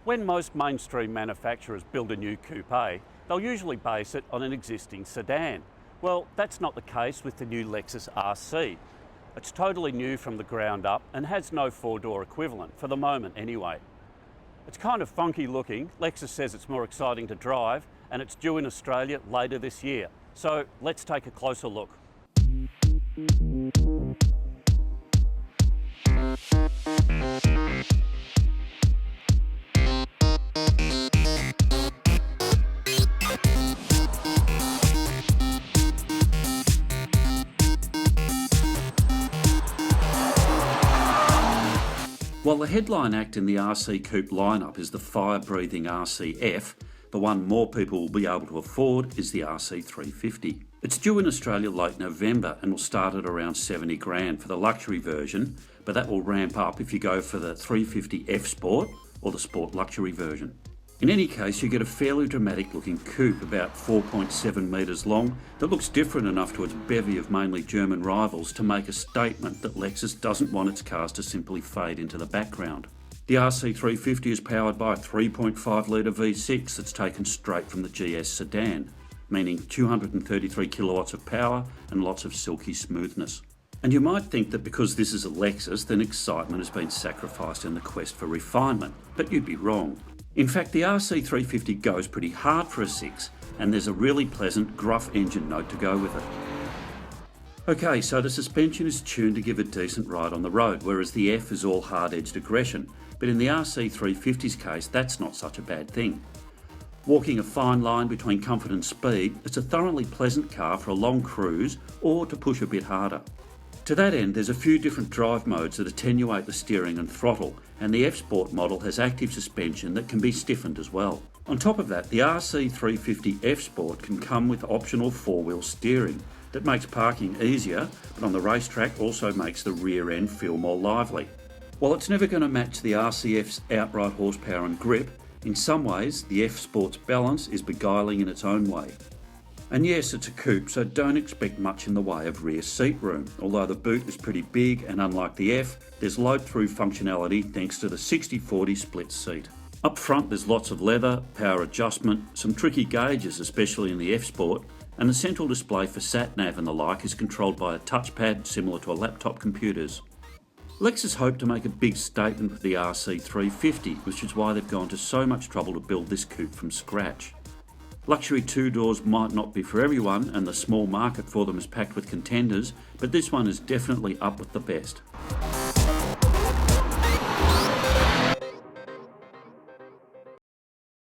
When most mainstream manufacturers build a new coupe, they'll usually base it on an existing sedan. Well, that's not the case with the new Lexus RC. It's totally new from the ground up and has no four-door equivalent, for the moment anyway. It's kind of funky looking. Lexus says it's more exciting to drive, and it's due in Australia later this year. So let's take a closer look. While the headline act in the RC Coupe lineup is the fire-breathing RCF, the one more people will be able to afford is the RC350. It's due in Australia late November and will start at around 70 grand for the luxury version, but that will ramp up if you go for the 350 F Sport or the Sport Luxury version. In any case, you get a fairly dramatic looking coupe about 4.7 metres long that looks different enough to its bevy of mainly German rivals to make a statement that Lexus doesn't want its cars to simply fade into the background. The RC350 is powered by a 3.5 litre V6 that's taken straight from the GS sedan, meaning 233 kilowatts of power and lots of silky smoothness. And you might think that because this is a Lexus, then excitement has been sacrificed in the quest for refinement, but you'd be wrong. In fact, the RC350 goes pretty hard for a 6, and there's a really pleasant, gruff engine note to go with it. Okay, so the suspension is tuned to give a decent ride on the road, whereas the F is all hard-edged aggression, but in the RC350's case, that's not such a bad thing. Walking a fine line between comfort and speed, it's a thoroughly pleasant car for a long cruise or to push a bit harder. To that end, there's a few different drive modes that attenuate the steering and throttle, and the F Sport model has active suspension that can be stiffened as well. On top of that, the RC350 F Sport can come with optional four-wheel steering that makes parking easier, but on the racetrack also makes the rear end feel more lively. While it's never going to match the RCF's outright horsepower and grip, in some ways the F Sport's balance is beguiling in its own way. And yes, it's a coupe, so don't expect much in the way of rear seat room, although the boot is pretty big and unlike the F, there's load-through functionality thanks to the 60/40 split seat. Up front there's lots of leather, power adjustment, some tricky gauges especially in the F Sport, and the central display for sat-nav and the like is controlled by a touchpad similar to a laptop computer's. Lexus hope to make a big statement with the RC350, which is why they've gone to so much trouble to build this coupe from scratch. Luxury two-doors might not be for everyone, and the small market for them is packed with contenders, but this one is definitely up with the best.